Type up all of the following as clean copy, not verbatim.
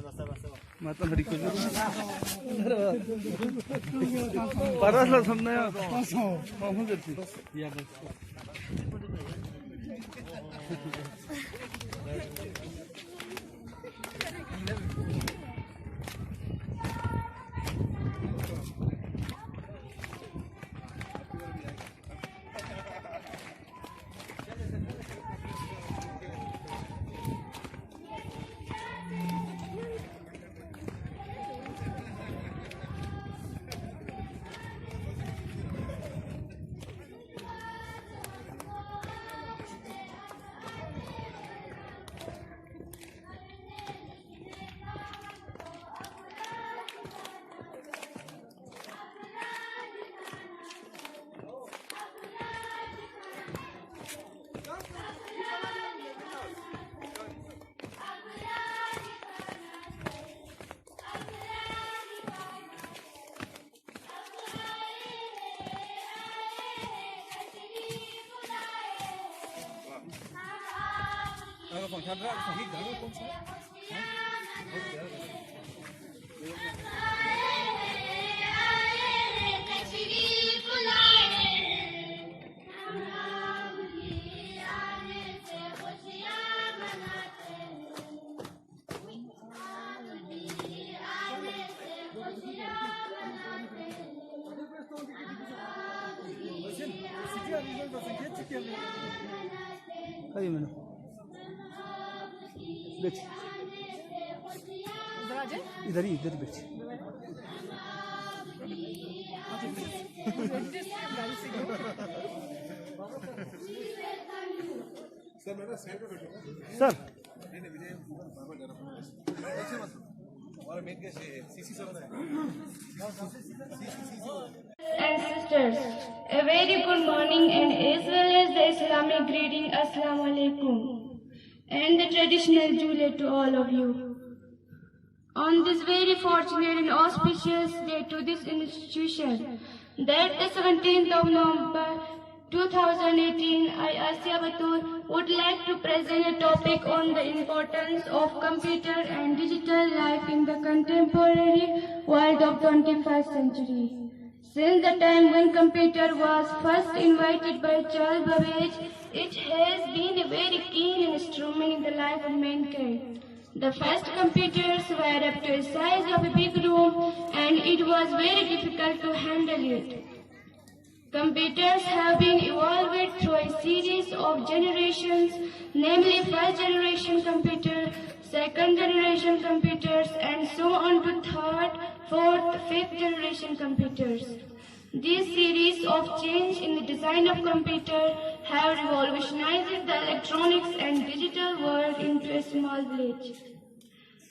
माता हरी को परसला समझना कौन देती या अरे मैंने बेच इधर ही बेच sir and sisters, a very good morning and as well as the Islamic greeting Assalamu alaikum and the traditional Jule to all of you. On this very fortunate and auspicious day to this institution, that the 17th of November 2018, I, Asya Batul, would like to present a topic on the importance of computer and digital life in the contemporary world of 21st century. Since the time when computer was first invented by Charles Babbage, it has been a very keen instrument in the life of mankind. The first computers were up to the size of a big room and it was very difficult to handle it. Computers have been evolved through a series of generations, namely first generation computer, second generation computers, and so on to third, fourth, fifth generation computers. This series of change in the design of computer have revolutionized the electronics and digital world into a small village.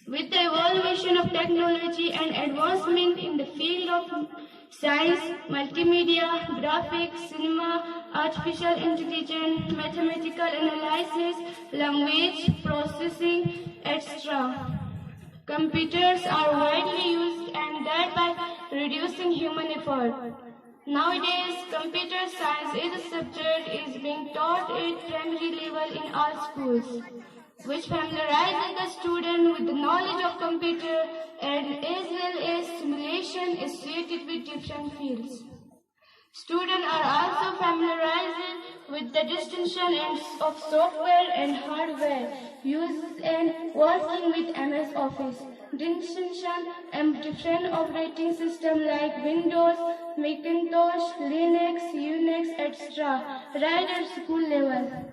With the evolution of technology and advancement in the field of science, multimedia, graphics, cinema, artificial intelligence, mathematical analysis, language processing, etc. Computers are widely used and thereby reducing human effort. Nowadays, computer science as a subject is being taught at primary level in all schools, which familiarizes the student with the knowledge of computer and as well as simulation associated with different fields. Students are also familiarized with the distinction of software and hardware used and working with MS Office. Distinction and different operating systems like Windows, Macintosh, Linux, Unix, etc. right at school level.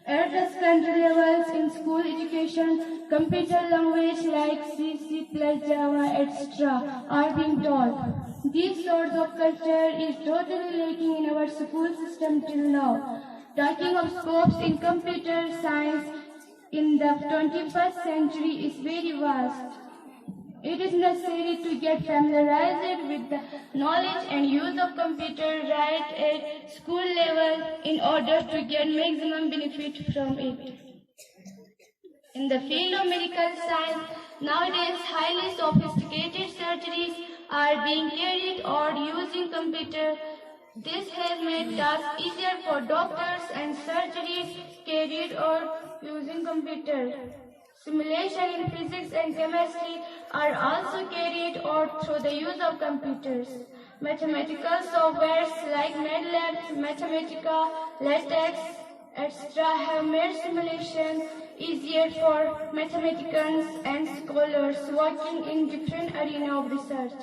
At the secondary levels in school education, computer language like C, C++, Java, etc. are being taught. These sorts of culture is totally lacking in our school system till now. Talking of scopes in computer science in the 21st century is very vast. It is necessary to get familiarized with the knowledge and use of computer right at school level in order to get maximum benefit from it. In the field of medical science, nowadays highly sophisticated surgeries are being carried out using computer. This has made tasks easier for doctors and surgeries carried out using computer. Simulation in physics and chemistry are also carried out through the use of computers. Mathematical softwares like MATLAB, Mathematica, LaTeX, etc. have made simulation easier for mathematicians and scholars working in different areas of research.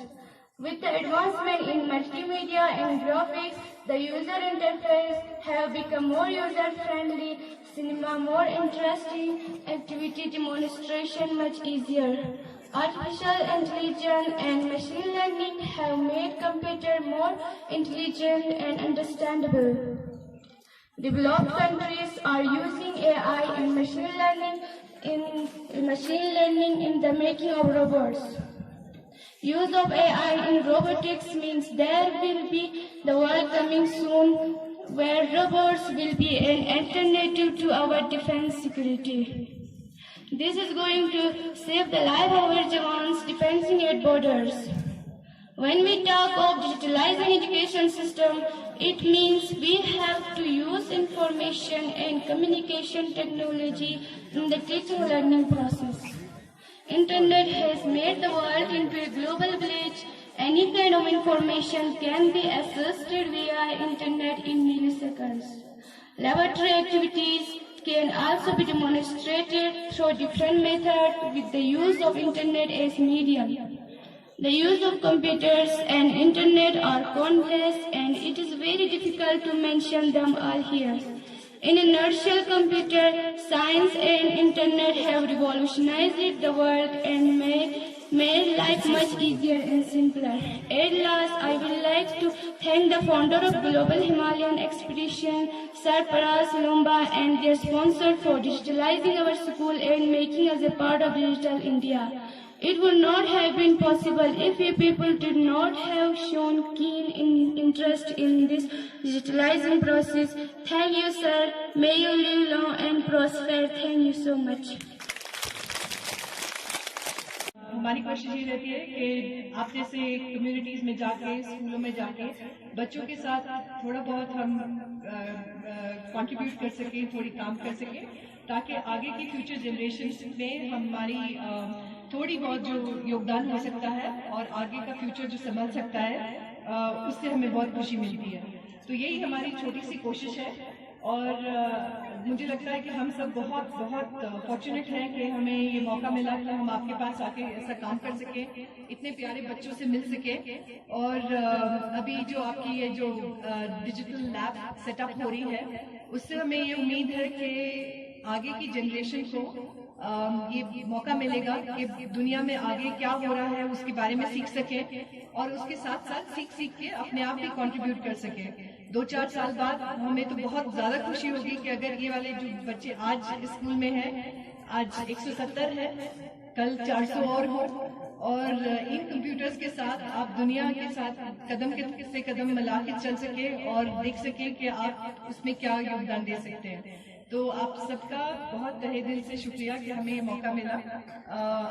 With the advancement in multimedia and graphics, the user interface have become more user-friendly, cinema more interesting, activity demonstration much easier. Artificial intelligence and machine learning have made computer more intelligent and understandable. Developed countries are using AI and machine learning in the making of robots. Use of AI in robotics means there will be the world coming soon where robots will be an alternative to our defense security. This is going to save the life of our Jawans defending at borders. When we talk of digitalizing education system, it means we have to use information and communication technology in the teaching learning process. Internet has made the world into a global village. Any kind of information can be accessed via internet in milliseconds. Laboratory activities can also be demonstrated through different methods with the use of internet as medium. The use of computers and internet are countless and it is very difficult to mention them all here. In a nutshell, computer science and internet have revolutionized the world and made life much easier and simpler. At last, I would like to thank the founder of Global Himalayan Expedition, Sir Paras Lomba, and their sponsor for digitalizing our school and making us a part of Digital India. It would not have been possible if you people did not have shown keen interest in this digitalizing process. Thank you, sir. May you live long and prosper. Thank you so much. हमारी कोशिश ये रहती है कि आप जैसे communities में जाके स्कूलों में जाके बच्चों के साथ थोड़ा बहुत हम कंट्रीब्यूट कर सकें, थोड़ी काम कर सकें ताकि आगे की फ्यूचर जनरेशन में हमारी थोड़ी बहुत जो योगदान हो सकता है और आगे का फ्यूचर जो संभल सकता है उससे हमें बहुत खुशी मिलती है। तो यही हमारी छोटी सी कोशिश है और मुझे लगता है कि हम सब बहुत बहुत फॉर्चुनेट हैं कि हमें ये मौका मिला कि हम आपके पास आके ऐसा काम कर सके, इतने प्यारे बच्चों से मिल सके। और अभी जो आपकी ये जो डिजिटल लैब सेटअप हो रही है उससे हमें ये उम्मीद है कि आगे की जनरेशन को ये मौका मिलेगा कि दुनिया में आगे क्या हो रहा है उसके बारे में सीख सके और उसके साथ साथ सीख के अपने आप भी कंट्रीब्यूट कर सके। 2-4 साल बाद हमें तो बहुत ज्यादा खुशी होगी कि अगर ये वाले जो बच्चे आज स्कूल में हैं, आज 170 है, कल 400 और हो और इन कंप्यूटर्स के साथ आप दुनिया के साथ कदम से कदम मिला के चल सके और देख सके कि आप उसमें क्या योगदान दे सकते हैं। तो आप सबका बहुत तहे दिल से शुक्रिया कि हमें ये मौका मिला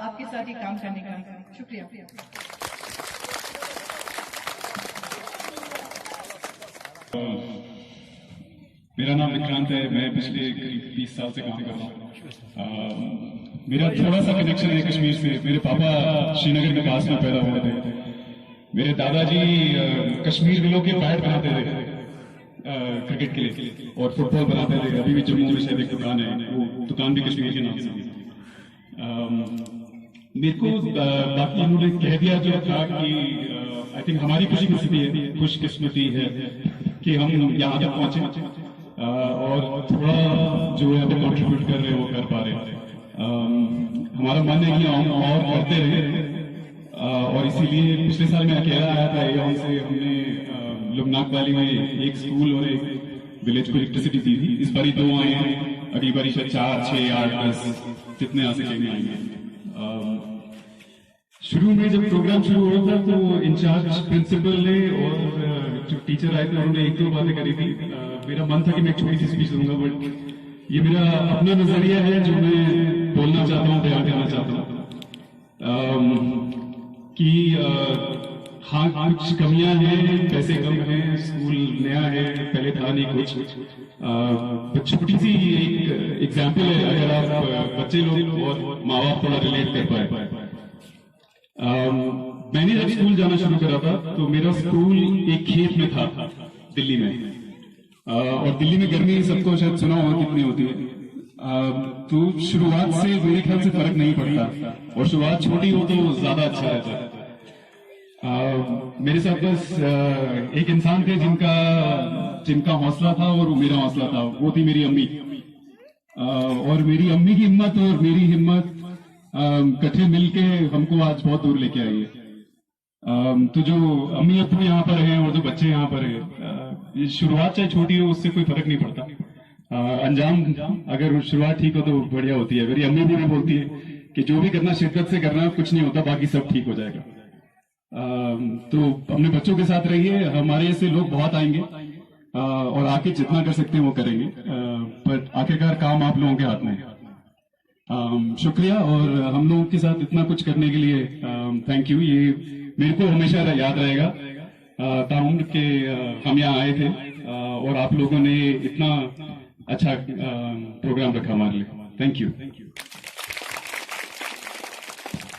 आपके साथ ये काम करने का। शुक्रिया। मेरा नाम विक्रांत है, मैं पिछले करीब 20 साल से काम कर रहा हूँ। मेरा थोड़ा सा कनेक्शन है कश्मीर से। मेरे पापा श्रीनगर में पास में पैदा हुए थे। मेरे दादाजी कश्मीर विलो के बैट बनाते थे क्रिकेट के लिए और फुटबॉल बनाते थे। अभी भी जम्मू में शायद एक दुकान है, वो दुकान भी कश्मीर के नाम से। मेरे को बाकी इन्होंने कह दिया जो था कि आई थिंक हमारी खुशकिस्मती है कि हम यहाँ तक पहुंचे और थोड़ा जो है वो कंट्रीब्यूट कर रहे हैं, वो कर पा रहे हैं। हमारा मन है कि हम और करते रहे और इसीलिए पिछले साल मैं अकेला आया था एऑन से। हमने लुमनाक वैली में एक स्कूल और एक विलेज को इलेक्ट्रिसिटी दी थी। इस बारी 2 आए हैं, अगली बारी शायद 4, 6, 8, 10 जितने आ सकेंगे आएंगे। शुरू में जब प्रोग्राम शुरू हुआ था तो इंचार्ज प्रिंसिपल ने और जो टीचर आए थे उन्होंने 1-2 बातें करी थी। मेरा मन था कि मैं एक छोटी सी स्पीच दूंगा, बट ये मेरा अपना नजरिया है जो मैं बोलना चाहता हूँ, बयान करना चाहता हूँ कि हाँ, कुछ कमियां हैं, पैसे कम हैं, स्कूल नया है, पहले था नहीं कुछ। छोटी सी एक एग्जाम्पल है, अगर आप बच्चे लोग और माँ बाप थोड़ा रिलेट कर पाए। मैंने जब स्कूल जाना शुरू करा था तो मेरा स्कूल एक खेत में था दिल्ली में, और दिल्ली में गर्मी सबको शायद सुना होगा कितनी होती है। तो शुरुआत से मेरे ख्याल से फर्क नहीं पड़ता, और शुरुआत छोटी हो तो ज्यादा अच्छा रहता है। मेरे साथ बस एक इंसान थे जिनका हौसला था और वो मेरा हौसला था, वो थी मेरी अम्मी। और मेरी अम्मी की हिम्मत और मेरी हिम्मत इकट्ठे मिलके हमको आज बहुत दूर लेके आई है। तो जो अम्मी अब्बू यहाँ पर हैं और जो बच्चे यहाँ पर हैं, ये शुरुआत चाहे छोटी हो उससे कोई फर्क नहीं पड़ता। अंजाम अगर शुरुआत ठीक हो तो बढ़िया होती है। मेरी अम्मी भी बोलती है कि जो भी करना शिद्दत से करना, कुछ नहीं होता, बाकी सब ठीक हो जाएगा। तो अपने बच्चों के साथ रहिए, हमारे ऐसे लोग बहुत आएंगे और आके जितना कर सकते हैं वो करेंगे, पर आखिरकार काम आप लोगों के हाथ में है। शुक्रिया, और हम लोगों के साथ इतना कुछ करने के लिए थैंक यू। ये मेरे को हमेशा याद रहेगा ताउम्र के हम यहाँ आए थे और आप लोगों ने इतना अच्छा प्रोग्राम रखा हमारे लिए। Thank you.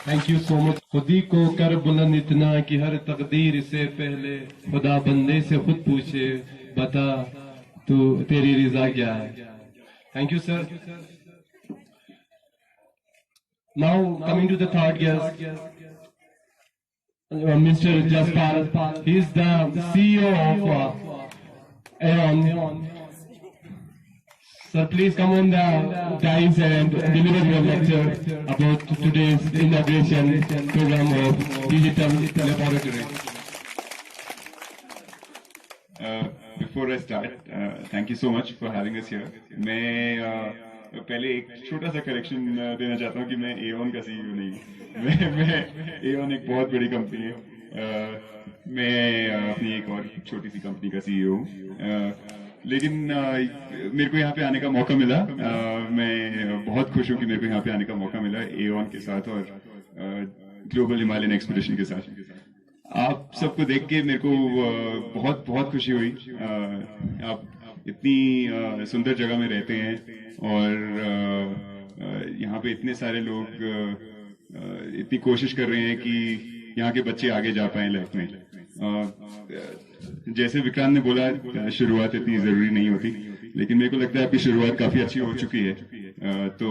Thank you so much. खुदी को कर बुलंद इतना कि हर तकदीर से पहले खुदा बंदे से खुद पूछे, बता तू तेरी रिजा क्या है। Thank you sir. Now coming to the third guest, mister Jaspal. He is the CEO of Aeon. Sir, please come on the dais and deliver your lecture about today's inauguration program of Digital Laboratory. Before I start, thank you so much for having us here. मैं पहले एक छोटा सा correction देना चाहता हूँ कि मैं Aeon का CEO नहीं हूँ। मैं Aeon एक बहुत बड़ी कंपनी है। मैं अपनी एक और छोटी सी कंपनी का CEO हूँ। लेकिन मेरे को यहाँ पे आने का मौका मिला। मैं बहुत खुश हूँ कि मेरे को यहाँ पे आने का मौका मिला Aeon के साथ और ग्लोबल हिमालयन एक्सपीडिशन के साथ। आप सबको देख के मेरे को बहुत बहुत खुशी हुई। आप इतनी सुंदर जगह में रहते हैं और यहाँ पे इतने सारे लोग इतनी कोशिश कर रहे हैं कि यहाँ के बच्चे आगे जा पाए लाइफ में। जैसे विक्रांत ने बोला, शुरुआत इतनी जरूरी नहीं होती, लेकिन मेरे को लगता है आपकी शुरुआत काफी अच्छी हो चुकी है। तो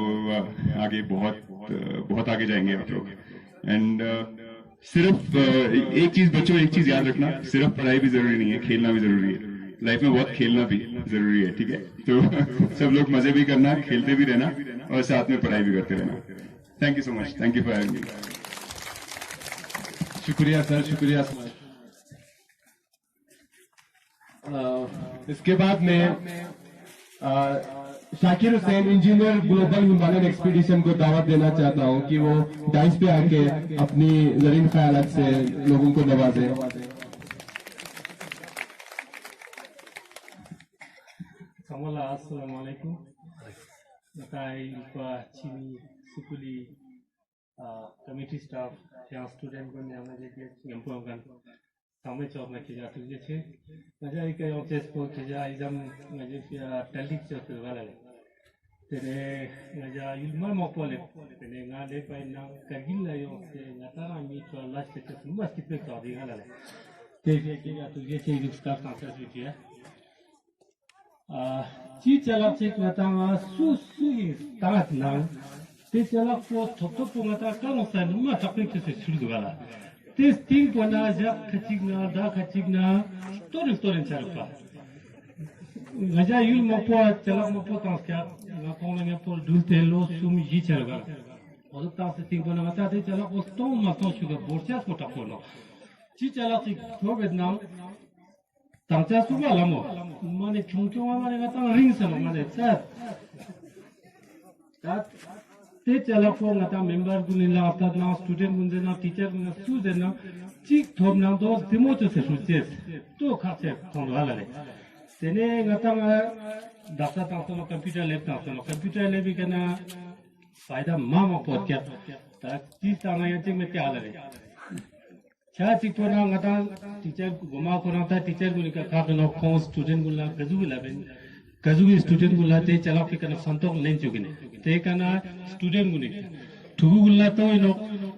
आगे बहुत आगे जाएंगे आप लोग। एंड सिर्फ एक चीज बच्चों, एक चीज याद रखना, सिर्फ पढ़ाई भी जरूरी नहीं है, खेलना भी जरूरी है। लाइफ में बहुत खेलना भी जरूरी है, ठीक है? तो सब लोग मजे भी करना, खेलते भी रहना और साथ में पढ़ाई भी करते रहना। Thank you so much. Thank you for having me. शुक्रिया सर, शुक्रिया। इसके बाद में Shakir Hussain, engineer, global Himalayan expedition को दावत देना चाहता हूं कि वो डाइस पे आके अपनी जरीन ख्यालात से लोगों को नवाजे। Assalamu alaikum. Nakai kwa chini sukuli committee staff yang student ko nyamna je ke ngampo kan samai chok na kija tu je che najai ke office ko kija exam naje talik chok wala le tere naja ilma mo pole tere nga de pai na kagil la yo se natara mi to last te summa stipe to di wala le te ke ya tu je che staff na sa ju je chi chala chek natanga su tarat na te chala ko thok ko ngata ka no sa ma taknik se suru gala te ting ko na ja khachigna da khachigna torin charpa ngaja yul mo po chala mo po ta kya na ko na po dulte lo sum ji chala और ता से ting ko na ngata te chala ko sto ma to shuga borcha ko ta ko no chi chala chek ko bedna ताजा सुबह लमो माने क्यों माने गता ring से माने सर तात ते चला को गता मेंबर गुनिला आता ना स्टूडेंट गुंजे ना टीचर गुंजे सुजे ना चिक थोब ना दो दिमोच से सुचे तो खासे कोन वाला ले तेने गता डाटा ता तो कंप्यूटर लैब कना फायदा मामा पोत क्या ता चीज ता ना यते में क्या ले Cha Chipona Ngata, teacher Goma Konata, teacher Gulika Kakano, Kong, student Gula, Kazugi student Gula, they Chalapikan of Santok Lenchugin. Take an student Gunik. Tugulato, you know,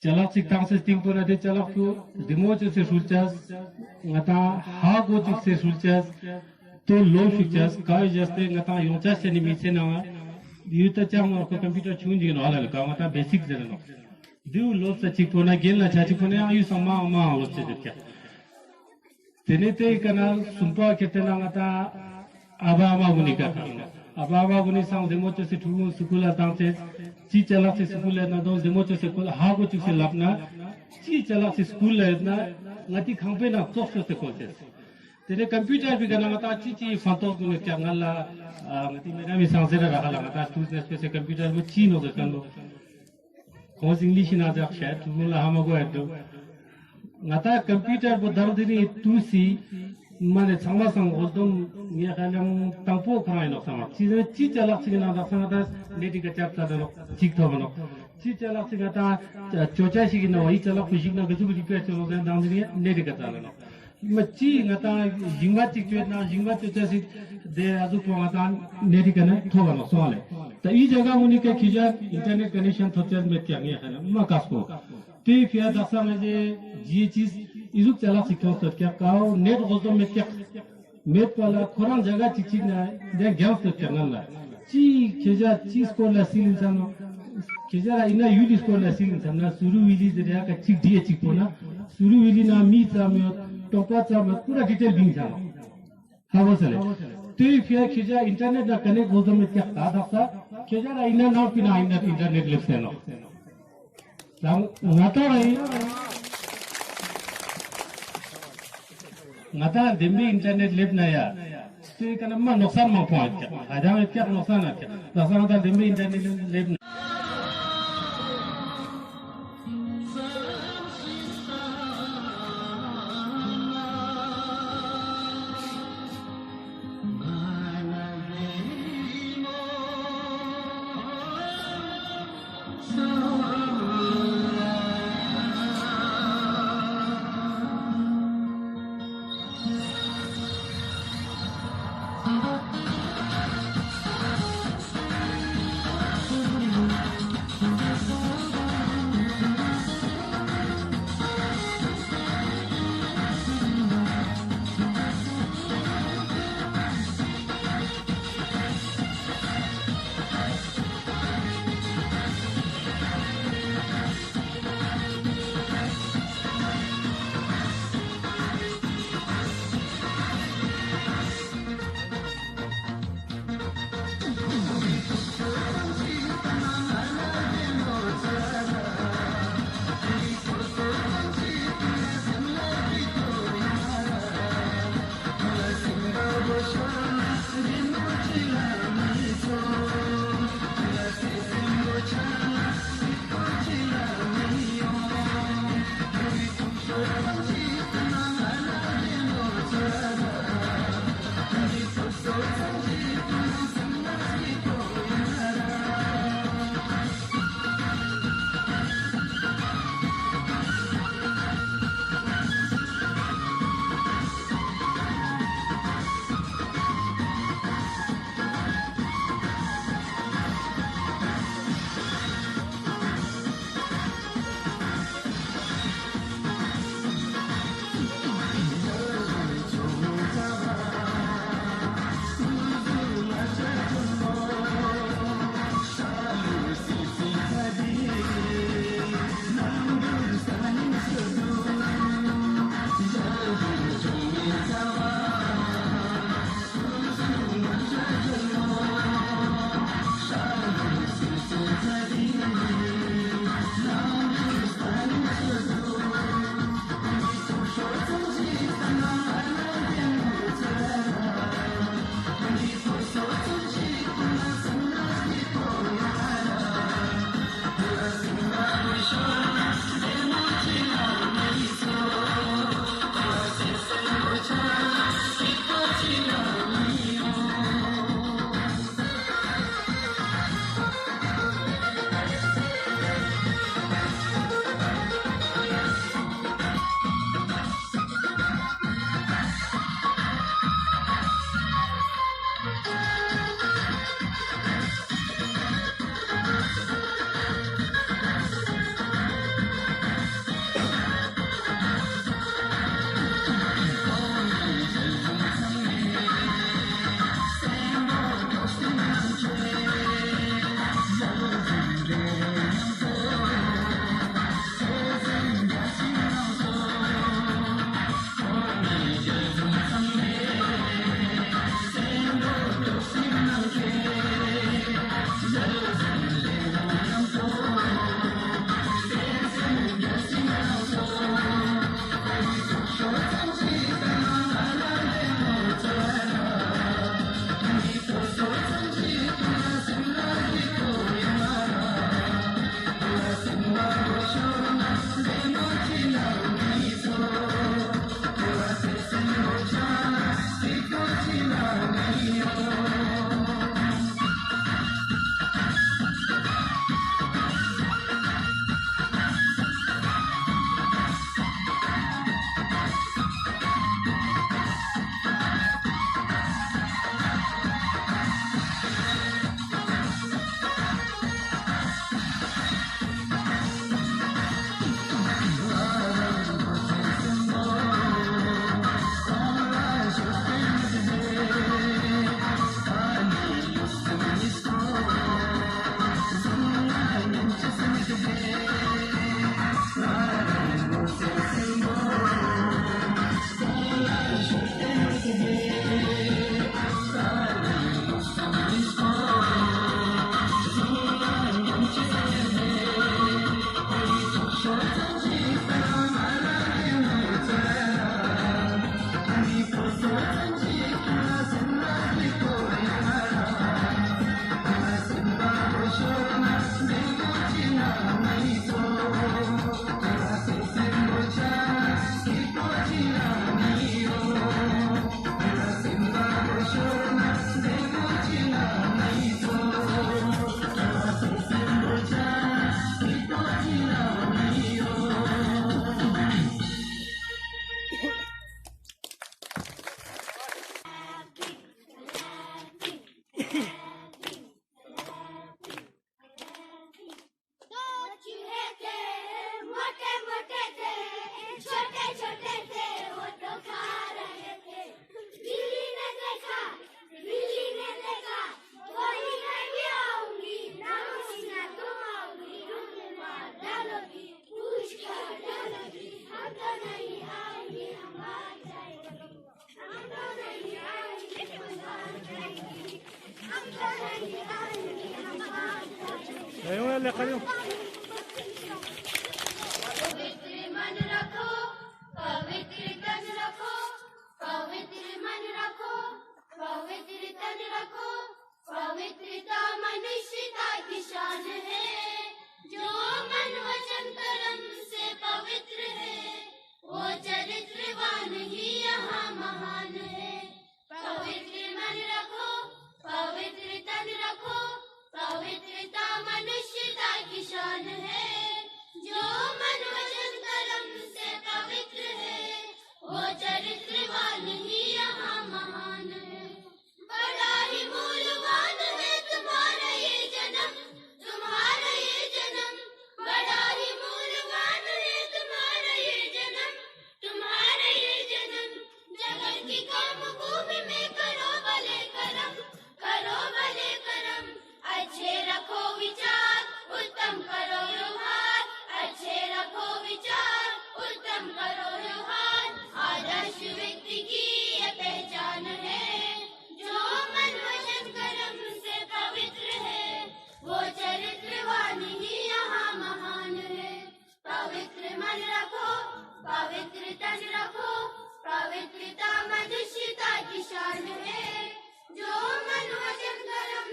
Chalapsik Tansis Timpona de Chalapu, the Mochas Sulchas, Ngata, Hago Sulchas, two low pictures, Kai just Ngata, Yonchas and Missena, Utacham of computer changing all Alkamata, basic Zerano. Do lots of Chipona, Gila, Chachipona, you some mamma was the Tenete Canal, Sumpa Ketanangata, Ababa Unica, Ababa Unisang, the Motos Sukula dances, Chichalasi Sukula, and those the Motos Hago to Silapna, Chichalasi School, Nati Campena, Toast of the coaches. The computer began a Chichi, Fantos Canala, Mirami Sanzera, Halata, two computer with Chino the Kando. Cause English in other chat, Mula Hamago. Nata computer would Dardini 2C, Man Samasang, Osdom, Yahalam, Tampo Crine of Sama. Chicha Laxigana, Sanatas, Natica chapter, Chictovano. Chicha Laxigata, Chochashino, Itala, Fishina, Gazuki, and down the Natica. Machi Nata, Jingati, Jingati, the Azupamatan, Naticana, Tovano, Sole. The Ijaga Unica Kija, internet connection to tell Metiang, Macasco. Take here the Samaje, GHs, Izuk Telasico, Kakao, Net also Metia, Metpala, Koran Jaga Chichina, then Gamster Canala. Chi, Keja, Chiscola Silinsano, Keja, Ina Udiscola Silinsana, Suru Willis, the Yaka Chik Dia Chipona, Suru Willina, Meets, Topata, Pura detail being done. How was it? Take here Keja, internet connect was the Metia, Keja, Ina, not Pina, internet left enough. Nata Demi internet live Naya. Still can a man of some point. I don't care no son. The son of the Demi internet live. मोटे मोटे थे, छोटे छोटे थे, वो तो खा रहे थे। बिल्ली ने देखा, कोई नहीं आऊंगी, ना सीना तुम आओगी, तुम मार डालोगी, पूछ कर डालोगी, हम तो नहीं आएंगे, हम आ जाएंगे, हम तो नहीं आएंगे, हम आ जाएंगे, हम तो नहीं आएंगे, हम आ जाएंगे। पवित्र मन रखो, पवित्र तन रखो, पवित्र मन रखो, पवित्र तन रखो। पवित्रता मनुष्यता की शान है, जो मन वचन कर्म से पवित्र है, वो चरित्रवान ही यहाँ महान है। पवित्र मन रखो, पवित्र तन रखो, पवित्रता मनुष्यता की शान है, जो मन वचन कर्म से पवित्र है, वो चरित्रवान ही यहाँ महान है। बड़ा ही मूल्यवान है तुम्हारा ये जन्म, तुम्हारा ये जन्म, बड़ा ही मूल्यवान है तुम्हारा ये जन्म, तुम्हारा ये जन्म। जगत की कर्म भूमि में करो भले कर्म, करो भले कर्म। अच्छे रखो विचार, उत्तम करो व्यवहार, अच्छे रखो विचार, उत्तम करो व्यवहार। आदर्श व्यक्ति की ये पहचान है, जो मन वचन कर्म से पवित्र है, वो चरित्रवान ही यहाँ महान है। पवित्र मन रखो, पवित्र तन रखो, पवित्रता मनुष्यता की शान है, जो मन वचन कर्म